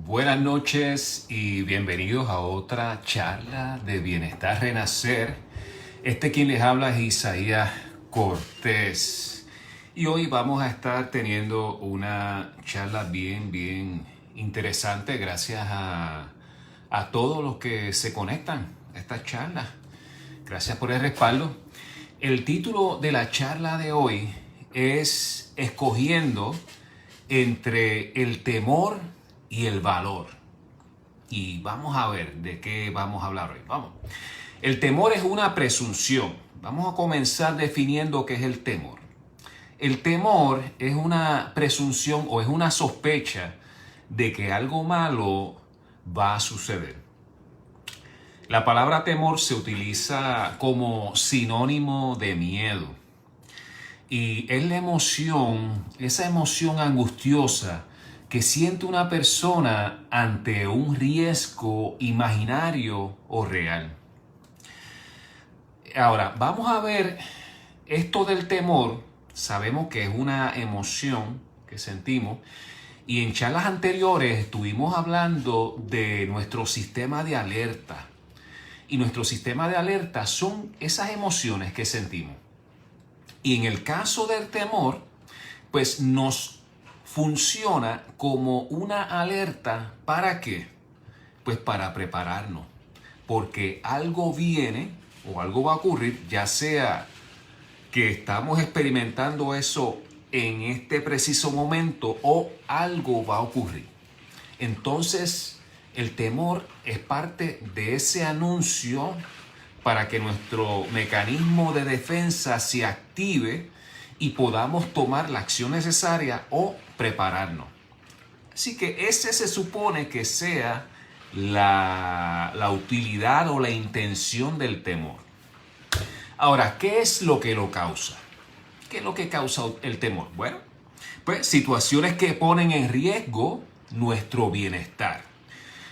Buenas noches y bienvenidos a otra charla de Bienestar Renacer. Quien les habla es Isaías Cortés. Y hoy vamos a estar teniendo una charla bien interesante gracias a todos los que se conectan a esta charla. Gracias por el respaldo. El título de la charla de hoy es Escogiendo entre el temor y el valor. Y vamos a ver de qué vamos a hablar hoy. Vamos. El temor es una presunción. Vamos a comenzar definiendo qué es el temor. El temor es una presunción o es una sospecha de que algo malo va a suceder. La palabra temor se utiliza como sinónimo de miedo. Y es la emoción, esa emoción angustiosa que siente una persona ante un riesgo imaginario o real. Ahora, vamos a ver esto del temor. Sabemos que es una emoción que sentimos. Y en charlas anteriores estuvimos hablando de nuestro sistema de alerta. Y nuestro sistema de alerta son esas emociones que sentimos. Y en el caso del temor, pues nos funciona como una alerta. ¿Para qué? Pues para prepararnos. Porque algo viene o algo va a ocurrir, ya sea que estamos experimentando eso en este preciso momento o algo va a ocurrir. Entonces, el temor es parte de ese anuncio para que nuestro mecanismo de defensa se active y podamos tomar la acción necesaria o prepararnos. Así que ese se supone que sea la utilidad o la intención del temor. Ahora, ¿qué es lo que lo causa? ¿Qué es lo que causa el temor? Bueno, pues situaciones que ponen en riesgo nuestro bienestar.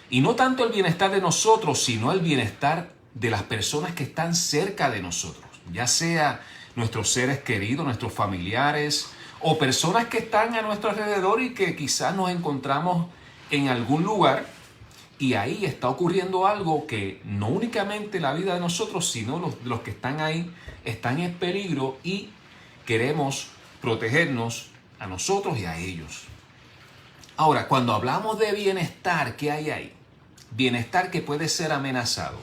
Y no tanto el bienestar de nosotros, sino el bienestar de las personas que están cerca de nosotros, ya sea nuestros seres queridos, nuestros familiares o personas que están a nuestro alrededor y que quizás nos encontramos en algún lugar y ahí está ocurriendo algo que no únicamente la vida de nosotros, sino los que están ahí están en peligro y queremos protegernos a nosotros y a ellos. Ahora, cuando hablamos de bienestar, ¿qué hay ahí? Bienestar que puede ser amenazado.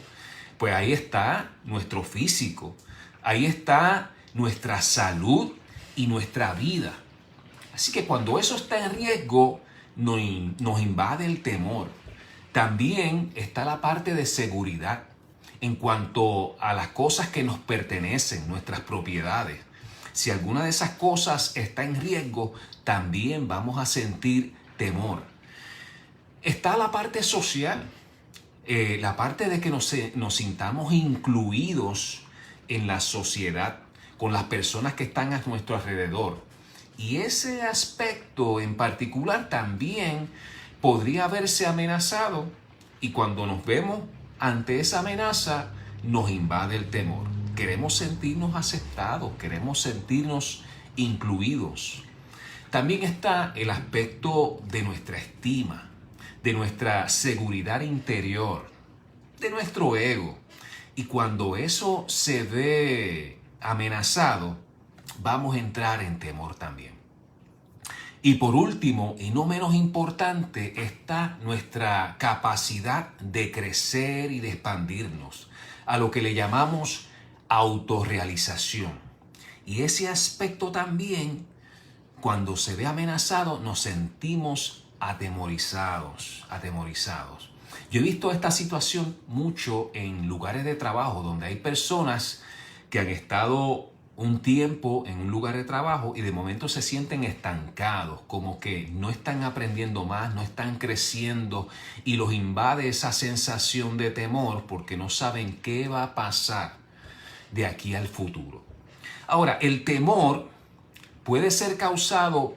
Pues ahí está nuestro físico, ahí está nuestra salud y nuestra vida. Así que cuando eso está en riesgo, nos invade el temor. También está la parte de seguridad en cuanto a las cosas que nos pertenecen, nuestras propiedades. Si alguna de esas cosas está en riesgo, también vamos a sentir temor. Está la parte social. La parte de que nos sintamos incluidos en la sociedad, con las personas que están a nuestro alrededor. Y ese aspecto en particular también podría verse amenazado y cuando nos vemos ante esa amenaza nos invade el temor. Queremos sentirnos aceptados, queremos sentirnos incluidos. También está el aspecto de nuestra estima, de nuestra seguridad interior, de nuestro ego. Y cuando eso se ve amenazado, vamos a entrar en temor también. Y por último, y no menos importante, está nuestra capacidad de crecer y de expandirnos, a lo que le llamamos autorrealización. Y ese aspecto también, cuando se ve amenazado, nos sentimos atemorizados. Yo he visto esta situación mucho en lugares de trabajo donde hay personas que han estado un tiempo en un lugar de trabajo y de momento se sienten estancados, como que no están aprendiendo más, no están creciendo y los invade esa sensación de temor porque no saben qué va a pasar de aquí al futuro. Ahora, el temor puede ser causado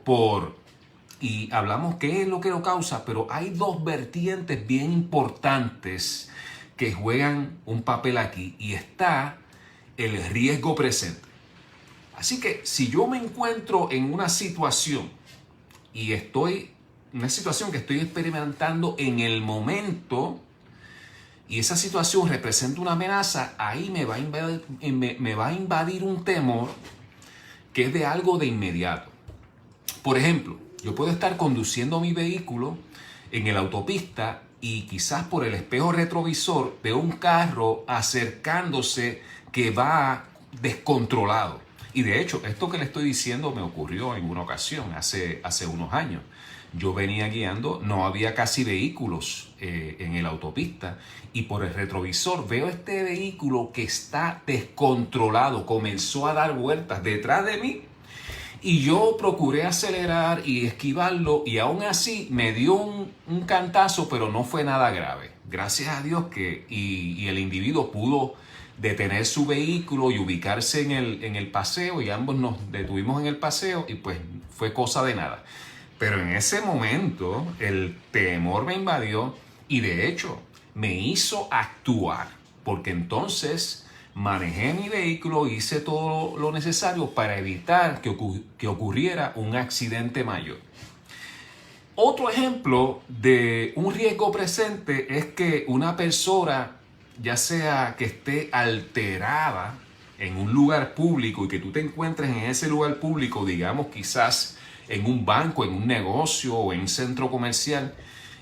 y hablamos qué es lo que lo causa, pero hay dos vertientes bien importantes que juegan un papel aquí y está el riesgo presente. Así que si yo me encuentro en una situación y estoy una situación que estoy experimentando en el momento y esa situación representa una amenaza, ahí me va a invadir un temor que es de algo de inmediato. Por ejemplo, yo puedo estar conduciendo mi vehículo en la autopista y quizás por el espejo retrovisor veo un carro acercándose que va descontrolado. Y de hecho, esto que le estoy diciendo me ocurrió en una ocasión, hace unos años. Yo venía guiando, no había casi vehículos en la autopista y por el retrovisor veo este vehículo que está descontrolado, comenzó a dar vueltas detrás de mí y yo procuré acelerar y esquivarlo y aún así me dio un cantazo, pero no fue nada grave. Gracias a Dios que y el individuo pudo detener su vehículo y ubicarse en el paseo y ambos nos detuvimos en el paseo y pues fue cosa de nada. Pero en ese momento el temor me invadió y de hecho me hizo actuar, porque entonces manejé mi vehículo, hice todo lo necesario para evitar que ocurriera un accidente mayor. Otro ejemplo de un riesgo presente es que una persona, ya sea que esté alterada en un lugar público y que tú te encuentres en ese lugar público, digamos quizás en un banco, en un negocio o en un centro comercial,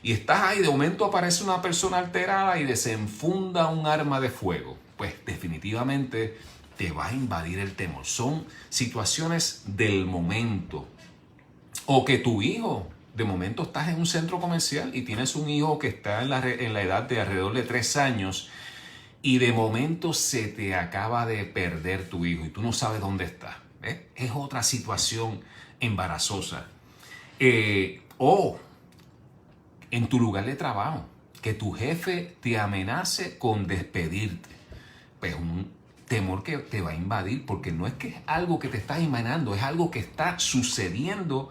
y estás ahí, de momento aparece una persona alterada y desenfunda un arma de fuego, pues definitivamente te va a invadir el temor. Son situaciones del momento. O que tu hijo, de momento estás en un centro comercial y tienes un hijo que está en la edad de alrededor de 3 años y de momento se te acaba de perder tu hijo y tú no sabes dónde está. Es otra situación embarazosa. O en tu lugar de trabajo, que tu jefe te amenace con despedirte. Pues un temor que te va a invadir, porque no es que es algo que te estás imaginando, es algo que está sucediendo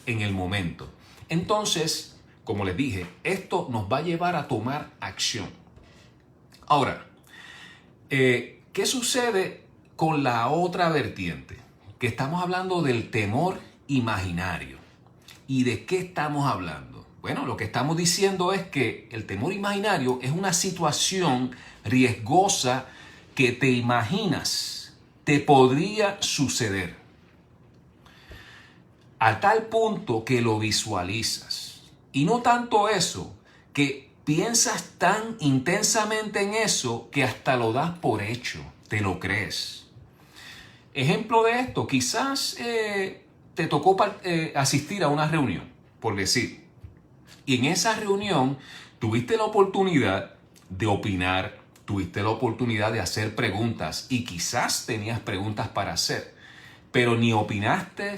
en el momento. Entonces, como les dije, esto nos va a llevar a tomar acción. Ahora, ¿qué sucede con la otra vertiente? Que estamos hablando del temor imaginario. ¿Y de qué estamos hablando? Bueno, lo que estamos diciendo es que el temor imaginario es una situación riesgosa que te imaginas te podría suceder. A tal punto que lo visualizas. Y no tanto eso, que piensas tan intensamente en eso que hasta lo das por hecho, te lo crees. Ejemplo de esto, quizás te tocó asistir a una reunión, por decir. Y en esa reunión tuviste la oportunidad de opinar, tuviste la oportunidad de hacer preguntas y quizás tenías preguntas para hacer, pero ni opinaste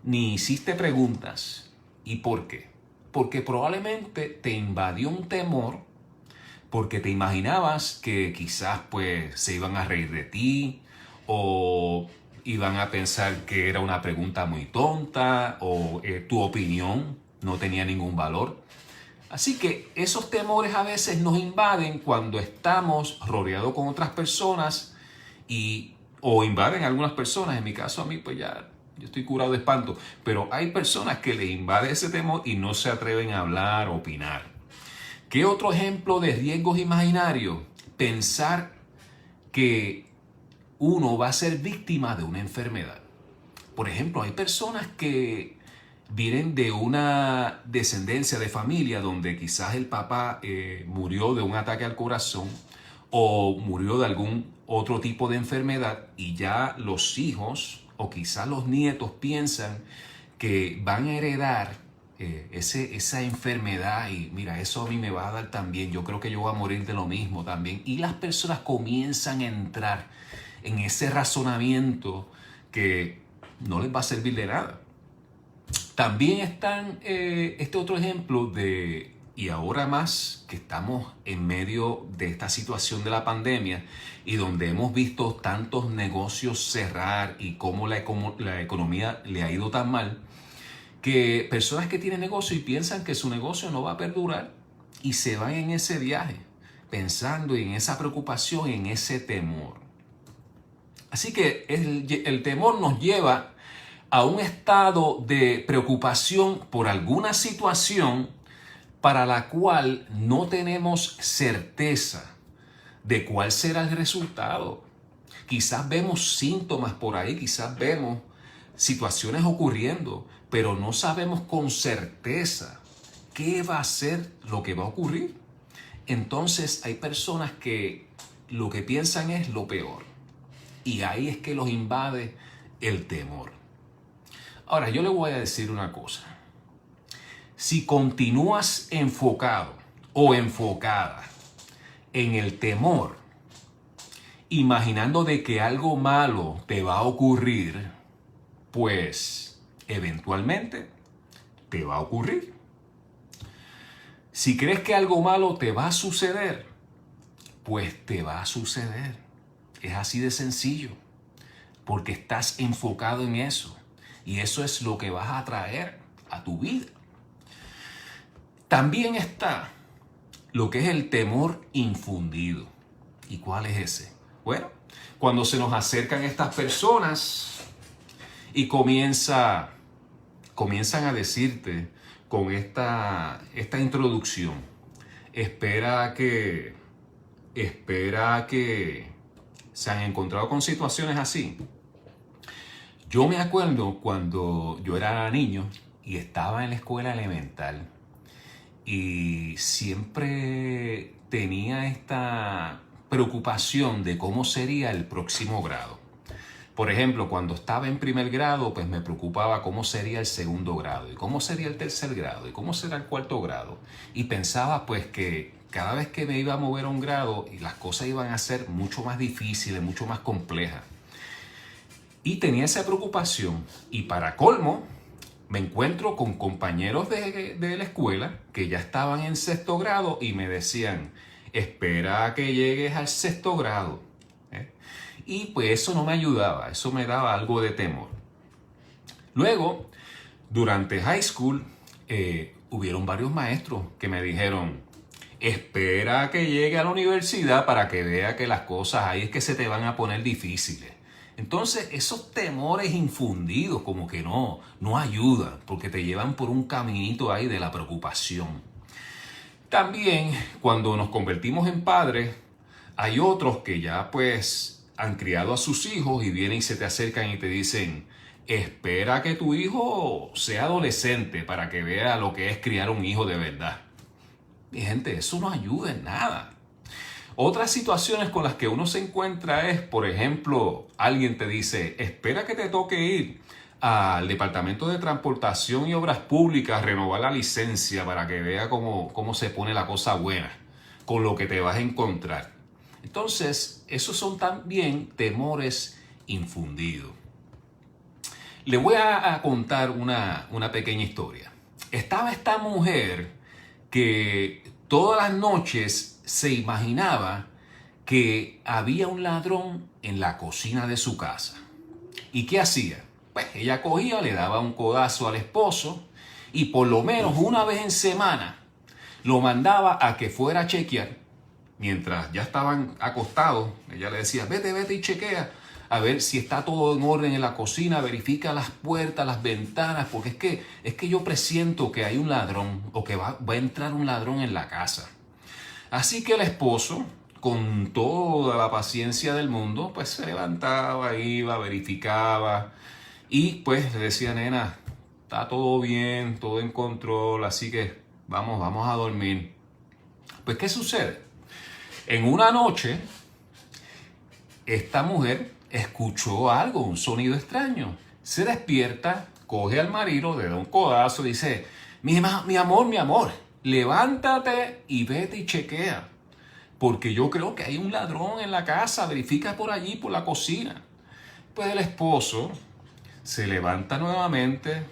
ni hiciste preguntas. ¿Y por qué? Porque probablemente te invadió un temor, porque te imaginabas que quizás pues se iban a reír de ti o iban a pensar que era una pregunta muy tonta o tu opinión no tenía ningún valor. Así que esos temores a veces nos invaden cuando estamos rodeados con otras personas o invaden a algunas personas. En mi caso, a mí pues ya yo estoy curado de espanto, pero hay personas que les invade ese temor y no se atreven a hablar o opinar. ¿Qué otro ejemplo de riesgos imaginarios? Pensar que uno va a ser víctima de una enfermedad. Por ejemplo, hay personas que vienen de una descendencia de familia donde quizás el papá murió de un ataque al corazón o murió de algún otro tipo de enfermedad y ya los hijos o quizás los nietos piensan que van a heredar esa enfermedad y mira, eso a mí me va a dar también, yo creo que yo voy a morir de lo mismo también. Y las personas comienzan a entrar en ese razonamiento que no les va a servir de nada. También están este otro ejemplo de, y ahora más que estamos en medio de esta situación de la pandemia y donde hemos visto tantos negocios cerrar y cómo la economía le ha ido tan mal, que personas que tienen negocio y piensan que su negocio no va a perdurar y se van en ese viaje pensando en esa preocupación, en ese temor. Así que el temor nos lleva a un estado de preocupación por alguna situación para la cual no tenemos certeza de cuál será el resultado. Quizás vemos síntomas por ahí, quizás vemos situaciones ocurriendo, pero no sabemos con certeza qué va a ser lo que va a ocurrir. Entonces hay personas que lo que piensan es lo peor. Y ahí es que los invade el temor. Ahora, yo le voy a decir una cosa. Si continúas enfocado o enfocada en el temor, imaginando de que algo malo te va a ocurrir, pues eventualmente te va a ocurrir. Si crees que algo malo te va a suceder, pues te va a suceder. Es así de sencillo, porque estás enfocado en eso y eso es lo que vas a atraer a tu vida. También está lo que es el temor infundido. ¿Y cuál es ese? Bueno, cuando se nos acercan estas personas y comienzan a decirte con esta introducción, espera que se han encontrado con situaciones así. Yo me acuerdo cuando yo era niño y estaba en la escuela elemental y siempre tenía esta preocupación de cómo sería el próximo grado. Por ejemplo, cuando estaba en primer grado, pues me preocupaba cómo sería el segundo grado, y cómo sería el tercer grado, y cómo será el cuarto grado. Y pensaba pues que cada vez que me iba a mover a un grado, las cosas iban a ser mucho más difíciles, mucho más complejas. Y tenía esa preocupación. Y para colmo, me encuentro con compañeros de la escuela que ya estaban en sexto grado y me decían, espera a que llegues al sexto grado. Y pues eso no me ayudaba, eso me daba algo de temor. Luego, durante high school, hubieron varios maestros que me dijeron, espera a que llegue a la universidad para que vea que las cosas ahí es que se te van a poner difíciles. Entonces, esos temores infundidos como que no ayudan, porque te llevan por un caminito ahí de la preocupación. También, cuando nos convertimos en padres, hay otros que ya pues han criado a sus hijos y vienen y se te acercan y te dicen, espera que tu hijo sea adolescente para que vea lo que es criar un hijo de verdad. Mi gente, eso no ayuda en nada. Otras situaciones con las que uno se encuentra es, por ejemplo, alguien te dice, espera que te toque ir al Departamento de Transportación y Obras Públicas a renovar la licencia para que vea cómo se pone la cosa buena, con lo que te vas a encontrar. Entonces, esos son también temores infundidos. Le voy a contar una pequeña historia. Estaba esta mujer que todas las noches se imaginaba que había un ladrón en la cocina de su casa. ¿Y qué hacía? Pues ella cogía, le daba un codazo al esposo y por lo menos una vez en semana lo mandaba a que fuera a chequear. Mientras ya estaban acostados, ella le decía, vete y chequea a ver si está todo en orden en la cocina, verifica las puertas, las ventanas, porque es que yo presiento que hay un ladrón o que va a entrar un ladrón en la casa. Así que el esposo, con toda la paciencia del mundo, pues se levantaba, iba, verificaba y pues le decía, nena, está todo bien, todo en control, así que vamos a dormir. Pues, ¿qué sucede? En una noche, esta mujer escuchó algo, un sonido extraño. Se despierta, coge al marido, le da un codazo y dice, mi amor, levántate y vete y chequea. Porque yo creo que hay un ladrón en la casa, verifica por allí, por la cocina. Pues el esposo se levanta nuevamente,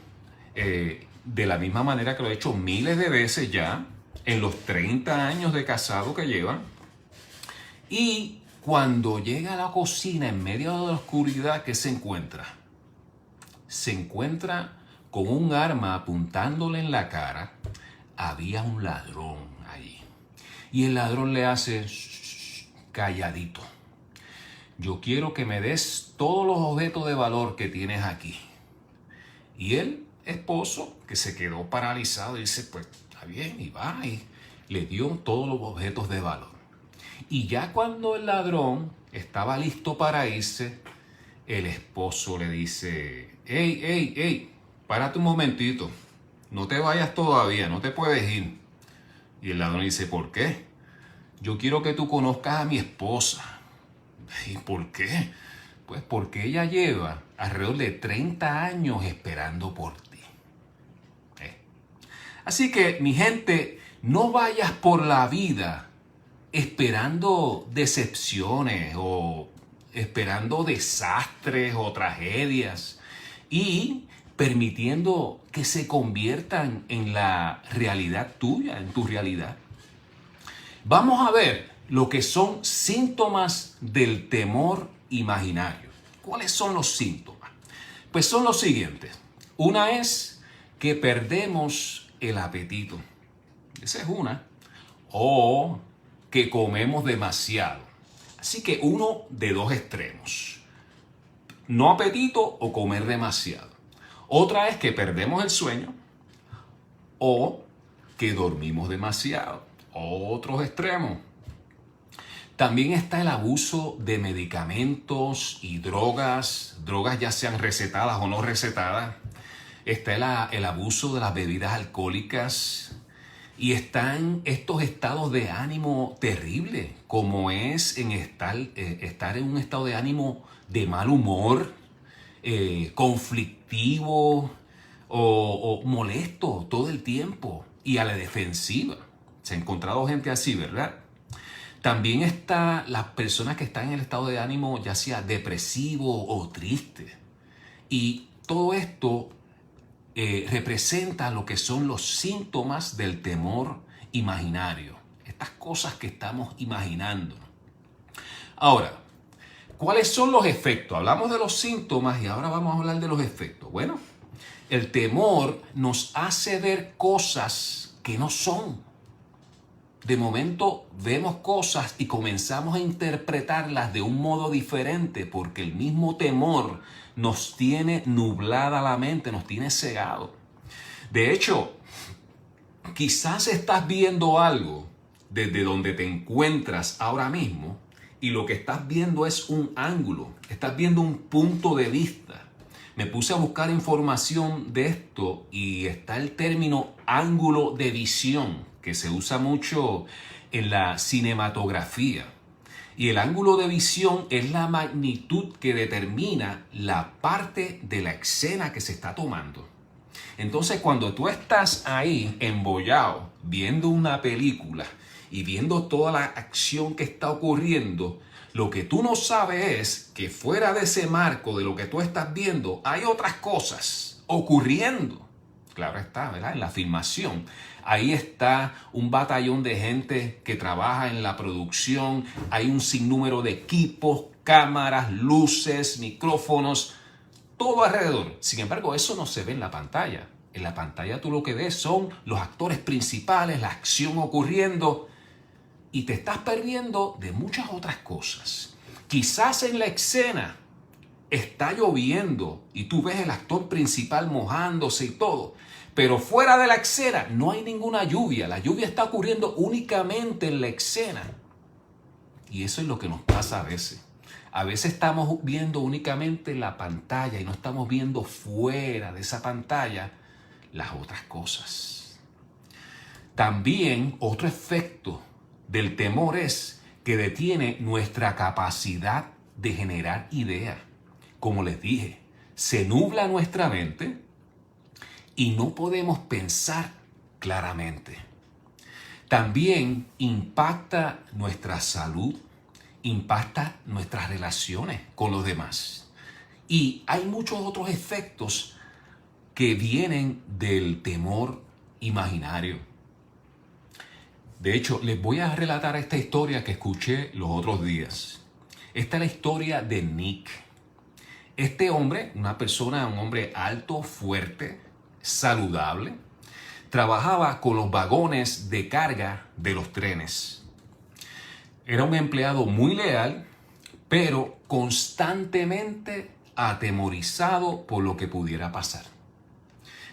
de la misma manera que lo ha hecho miles de veces ya, en los 30 años de casado que llevan. Y cuando llega a la cocina en medio de la oscuridad, ¿qué se encuentra? Se encuentra con un arma apuntándole en la cara. Había un ladrón allí. Y el ladrón le hace, calladito. Yo quiero que me des todos los objetos de valor que tienes aquí. Y el esposo, que se quedó paralizado, dice, pues está bien, y va, y le dio todos los objetos de valor. Y ya cuando el ladrón estaba listo para irse, el esposo le dice, hey, párate un momentito, no te vayas todavía, no te puedes ir. Y el ladrón dice, ¿por qué? Yo quiero que tú conozcas a mi esposa. ¿Y por qué? Pues porque ella lleva alrededor de 30 años esperando por ti. Así que, mi gente, no vayas por la vida esperando decepciones o esperando desastres o tragedias y permitiendo que se conviertan en la realidad tuya, en tu realidad. Vamos a ver lo que son síntomas del temor imaginario. ¿Cuáles son los síntomas? Pues son los siguientes. Una es que perdemos el apetito. Esa es una. O que comemos demasiado. Así que uno de dos extremos. No apetito o comer demasiado. Otra es que perdemos el sueño o que dormimos demasiado. Otros extremos. También está el abuso de medicamentos y drogas ya sean recetadas o no recetadas. Está el abuso de las bebidas alcohólicas. Y están estos estados de ánimo terribles, como es estar en un estado de ánimo de mal humor, conflictivo o molesto todo el tiempo y a la defensiva. Se ha encontrado gente así, ¿verdad? También está las personas que están en el estado de ánimo ya sea depresivo o triste. Y todo esto representa lo que son los síntomas del temor imaginario. Estas cosas que estamos imaginando. Ahora, ¿cuáles son los efectos? Hablamos de los síntomas y ahora vamos a hablar de los efectos. Bueno, el temor nos hace ver cosas que no son. De momento vemos cosas y comenzamos a interpretarlas de un modo diferente porque el mismo temor nos tiene nublada la mente, nos tiene cegado. De hecho, quizás estás viendo algo desde donde te encuentras ahora mismo y lo que estás viendo es un ángulo, estás viendo un punto de vista. Me puse a buscar información de esto y está el término ángulo de visión, que se usa mucho en la cinematografía. Y el ángulo de visión es la magnitud que determina la parte de la escena que se está tomando. Entonces, cuando tú estás ahí embollado viendo una película y viendo toda la acción que está ocurriendo, lo que tú no sabes es que fuera de ese marco de lo que tú estás viendo hay otras cosas ocurriendo. Claro está, ¿verdad? En la filmación. Ahí está un batallón de gente que trabaja en la producción. Hay un sinnúmero de equipos, cámaras, luces, micrófonos, todo alrededor. Sin embargo, eso no se ve en la pantalla. En la pantalla tú lo que ves son los actores principales, la acción ocurriendo y te estás perdiendo de muchas otras cosas. Quizás en la escena está lloviendo y tú ves el actor principal mojándose y todo. Pero fuera de la escena no hay ninguna lluvia. La lluvia está ocurriendo únicamente en la escena. Y eso es lo que nos pasa a veces. A veces estamos viendo únicamente la pantalla y no estamos viendo fuera de esa pantalla las otras cosas. También otro efecto del temor es que detiene nuestra capacidad de generar ideas. Como les dije, se nubla nuestra mente y no podemos pensar claramente. También impacta nuestra salud, impacta nuestras relaciones con los demás. Y hay muchos otros efectos que vienen del temor imaginario. De hecho, les voy a relatar esta historia que escuché los otros días. Esta es la historia de Nick. Este hombre, un hombre alto, fuerte, saludable, trabajaba con los vagones de carga de los trenes. Era un empleado muy leal, pero constantemente atemorizado por lo que pudiera pasar.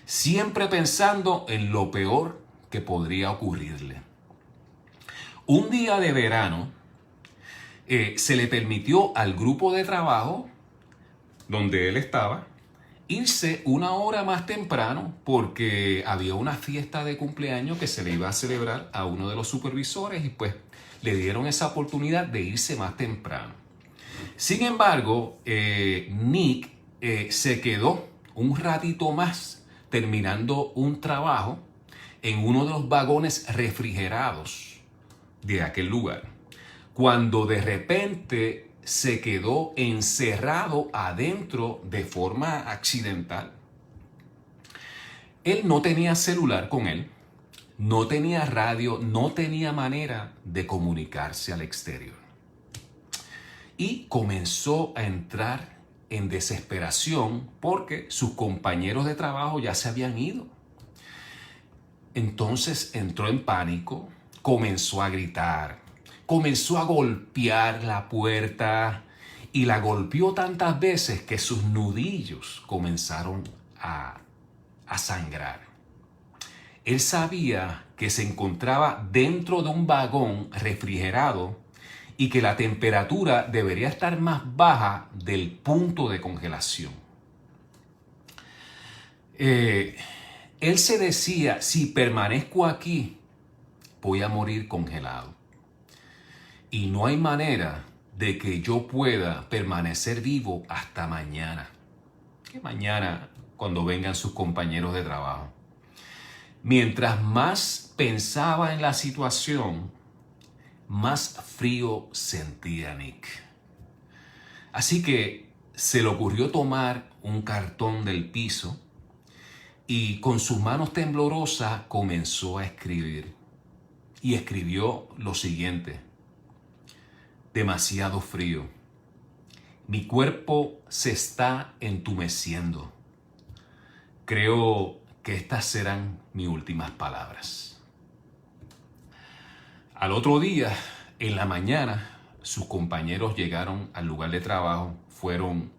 siempre pensando en lo peor que podría ocurrirle. Un día de verano, se le permitió al grupo de trabajo donde él estaba irse una hora más temprano porque había una fiesta de cumpleaños que se le iba a celebrar a uno de los supervisores y pues le dieron esa oportunidad de irse más temprano. Sin embargo, Nick se quedó un ratito más terminando un trabajo en uno de los vagones refrigerados de aquel lugar, cuando de repente se quedó encerrado adentro de forma accidental. Él no tenía celular con él, no tenía radio, no tenía manera de comunicarse al exterior. Y comenzó a entrar en desesperación porque sus compañeros de trabajo ya se habían ido. Entonces entró en pánico, comenzó a gritar, comenzó a golpear la puerta y la golpeó tantas veces que sus nudillos comenzaron a sangrar. Él sabía que se encontraba dentro de un vagón refrigerado y que la temperatura debería estar más baja del punto de congelación. Él se decía, si permanezco aquí, voy a morir congelado. Y no hay manera de que yo pueda permanecer vivo hasta mañana. ¿Qué mañana cuando vengan sus compañeros de trabajo? Mientras más pensaba en la situación, más frío sentía Nick. Así que se le ocurrió tomar un cartón del piso y con sus manos temblorosas comenzó a escribir. Y escribió lo siguiente: demasiado frío. Mi cuerpo se está entumeciendo. Creo que estas serán mis últimas palabras. Al otro día, en la mañana, sus compañeros llegaron al lugar de trabajo, fueron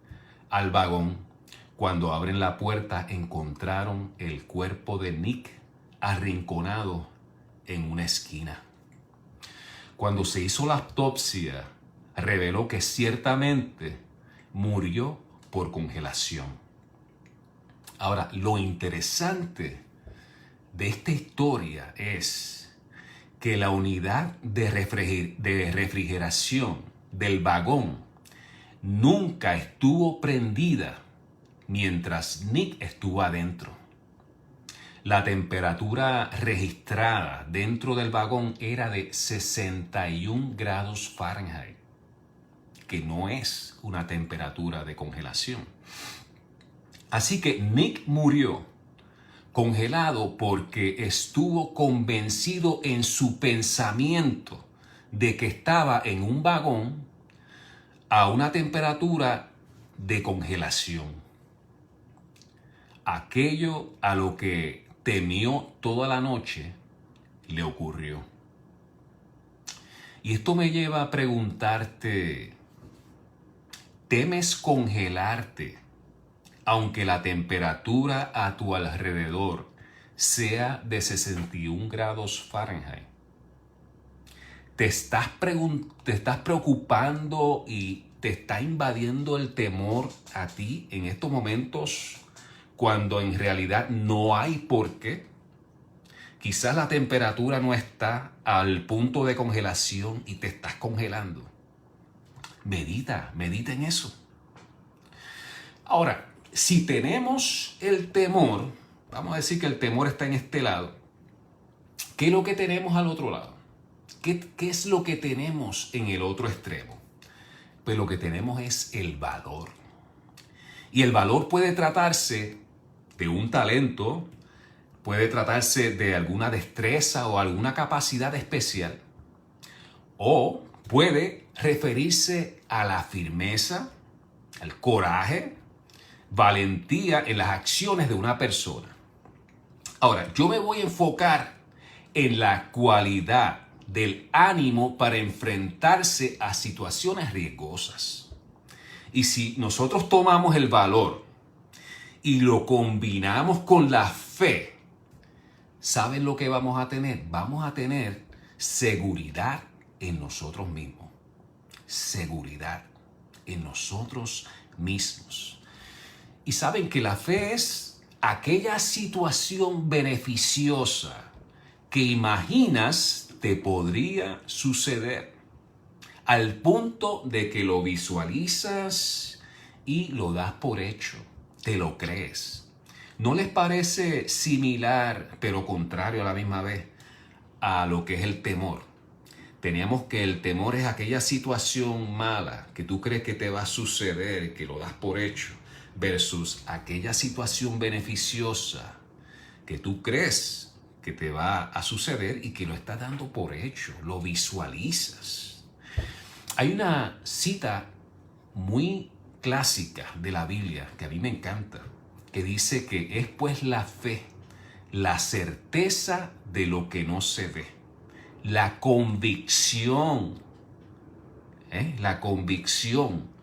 al vagón. Cuando abren la puerta, encontraron el cuerpo de Nick arrinconado en una esquina. Cuando se hizo la autopsia, reveló que ciertamente murió por congelación. Ahora, lo interesante de esta historia es que la unidad de refrigeración del vagón nunca estuvo prendida mientras Nick estuvo adentro. La temperatura registrada dentro del vagón era de 61 grados Fahrenheit, que no es una temperatura de congelación. Así que Nick murió congelado porque estuvo convencido en su pensamiento de que estaba en un vagón a una temperatura de congelación. Aquello a lo que temió toda la noche le ocurrió. Y esto me lleva a preguntarte, ¿temes congelarte aunque la temperatura a tu alrededor sea de 61 grados Fahrenheit? ¿Te estás preocupando y te está invadiendo el temor a ti en estos momentos cuando en realidad no hay por qué? Quizás la temperatura no está al punto de congelación y te estás congelando. Medita en eso. Ahora, si tenemos el temor, vamos a decir que el temor está en este lado, ¿qué es lo que tenemos al otro lado? ¿Qué es lo que tenemos en el otro extremo? Pues lo que tenemos es el valor. Y el valor puede tratarse de un talento, puede tratarse de alguna destreza o alguna capacidad especial, o puede referirse a la firmeza, al coraje, valentía en las acciones de una persona. Ahora, yo me voy a enfocar en la cualidad del ánimo para enfrentarse a situaciones riesgosas. Y si nosotros tomamos el valor y lo combinamos con la fe, ¿saben lo que vamos a tener? Vamos a tener seguridad en nosotros mismos. Seguridad en nosotros mismos. Y saben que la fe es aquella situación beneficiosa que imaginas te podría suceder, al punto de que lo visualizas y lo das por hecho, te lo crees. ¿No les parece similar, pero contrario a la misma vez, a lo que es el temor? Teníamos que el temor es aquella situación mala que tú crees que te va a suceder, que lo das por hecho, versus aquella situación beneficiosa que tú crees que te va a suceder y que lo estás dando por hecho, lo visualizas. Hay una cita muy clásica de la Biblia que a mí me encanta, que dice que es pues la fe, la certeza de lo que no se ve, la convicción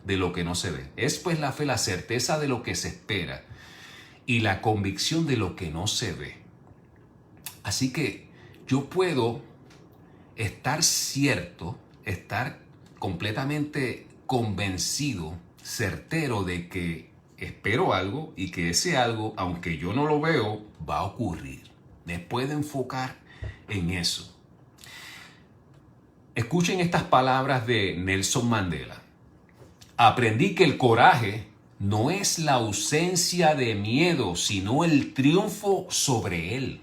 de lo que no se ve. Es pues la fe, la certeza de lo que se espera y la convicción de lo que no se ve. Así que yo puedo estar cierto, estar completamente convencido, certero de que espero algo y que ese algo, aunque yo no lo veo, va a ocurrir. Me puedo enfocar en eso. Escuchen estas palabras de Nelson Mandela. Aprendí que el coraje no es la ausencia de miedo, sino el triunfo sobre él.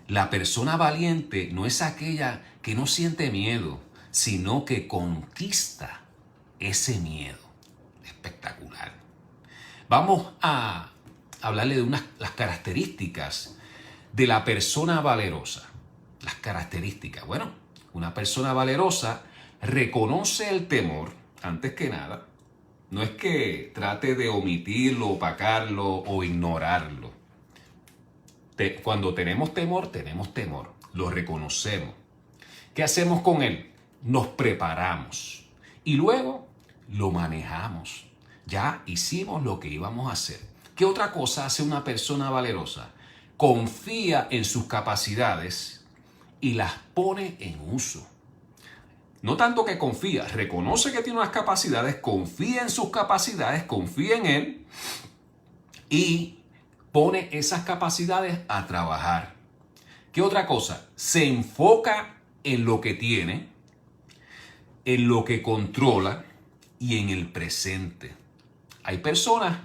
La persona valiente no es aquella que no siente miedo, sino que conquista ese miedo. Espectacular. Vamos a hablarle de las características de la persona valerosa. Las características. Bueno, una persona valerosa reconoce el temor antes que nada. No es que trate de omitirlo, opacarlo o ignorarlo. Cuando tenemos temor, lo reconocemos. ¿Qué hacemos con él? Nos preparamos y luego lo manejamos. Ya hicimos lo que íbamos a hacer. ¿Qué otra cosa hace una persona valerosa? Confía en sus capacidades y las pone en uso. No tanto que confía, reconoce que tiene unas capacidades, confía en sus capacidades, confía en él y pone esas capacidades a trabajar. ¿Qué otra cosa? Se enfoca en lo que tiene, en lo que controla y en el presente. Hay personas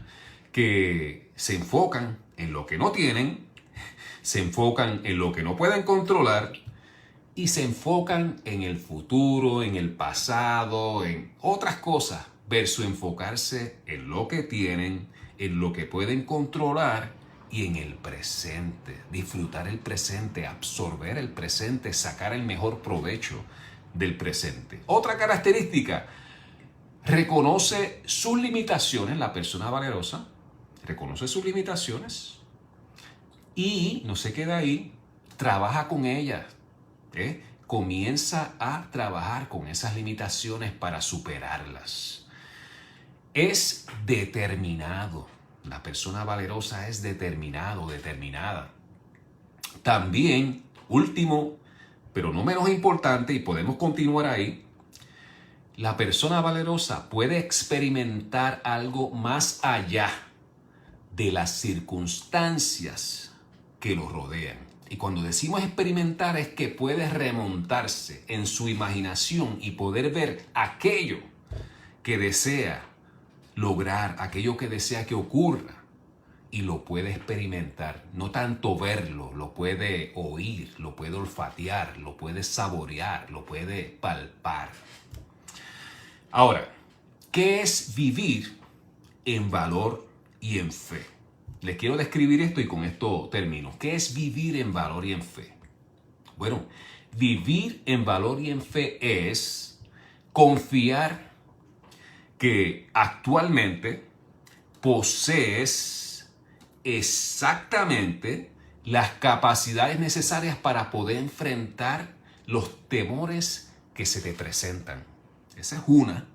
que se enfocan en lo que no tienen, se enfocan en lo que no pueden controlar y se enfocan en el futuro, en el pasado, en otras cosas, versus enfocarse en lo que tienen, en lo que pueden controlar y en el presente. Disfrutar el presente, absorber el presente, sacar el mejor provecho del presente. Otra característica, reconoce sus limitaciones. La persona valerosa reconoce sus limitaciones y no se queda ahí, trabaja con ellas. Comienza a trabajar con esas limitaciones para superarlas. Es determinado. La persona valerosa es determinado, determinada. También, último, pero no menos importante, y podemos continuar ahí, la persona valerosa puede experimentar algo más allá de las circunstancias que lo rodean. Y cuando decimos experimentar es que puede remontarse en su imaginación y poder ver aquello que desea lograr, aquello que desea que ocurra, y lo puede experimentar. No tanto verlo, lo puede oír, lo puede olfatear, lo puede saborear, lo puede palpar. Ahora, ¿qué es vivir en valor y en fe? Les quiero describir esto y con esto termino. ¿Qué es vivir en valor y en fe? Bueno, vivir en valor y en fe es confiar que actualmente posees exactamente las capacidades necesarias para poder enfrentar los temores que se te presentan. Esa es una.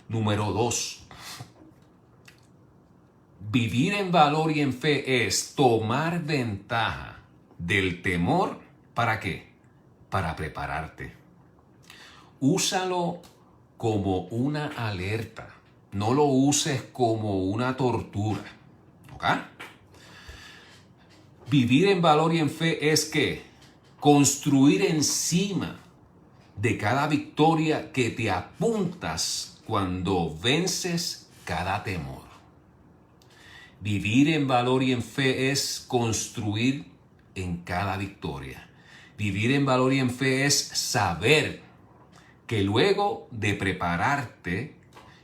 Número 2. Vivir en valor y en fe es tomar ventaja del temor. ¿Para qué? Para prepararte. Úsalo como una alerta. No lo uses como una tortura. ¿Ok? Vivir en valor y en fe es que construir encima de cada victoria que te apuntas cuando vences cada temor. Vivir en valor y en fe es construir en cada victoria. Vivir en valor y en fe es saber que luego de prepararte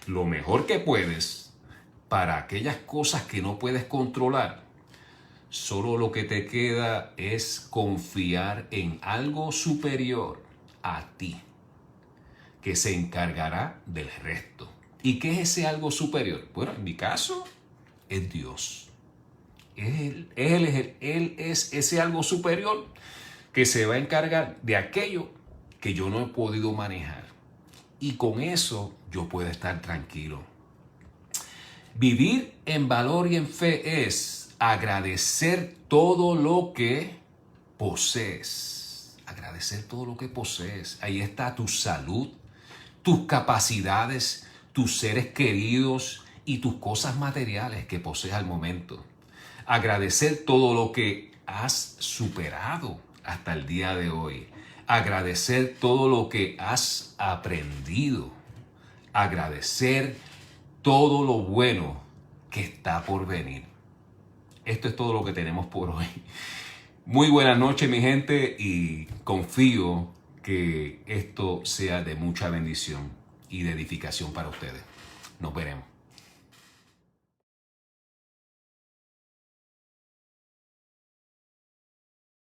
lo mejor que puedes para aquellas cosas que no puedes controlar, solo lo que te queda es confiar en algo superior a ti, que se encargará del resto. ¿Y qué es ese algo superior? Bueno, en mi caso, es Dios. Él es ese algo superior que se va a encargar de aquello que yo no he podido manejar. Y con eso yo puedo estar tranquilo. Vivir en valor y en fe es agradecer todo lo que posees. Agradecer todo lo que posees. Ahí está tu salud, tus capacidades, tus seres queridos y tus cosas materiales que posees al momento. Agradecer todo lo que has superado hasta el día de hoy. Agradecer todo lo que has aprendido. Agradecer todo lo bueno que está por venir. Esto es todo lo que tenemos por hoy. Muy buenas noches, mi gente, y confío que esto sea de mucha bendición y de edificación para ustedes. Nos veremos.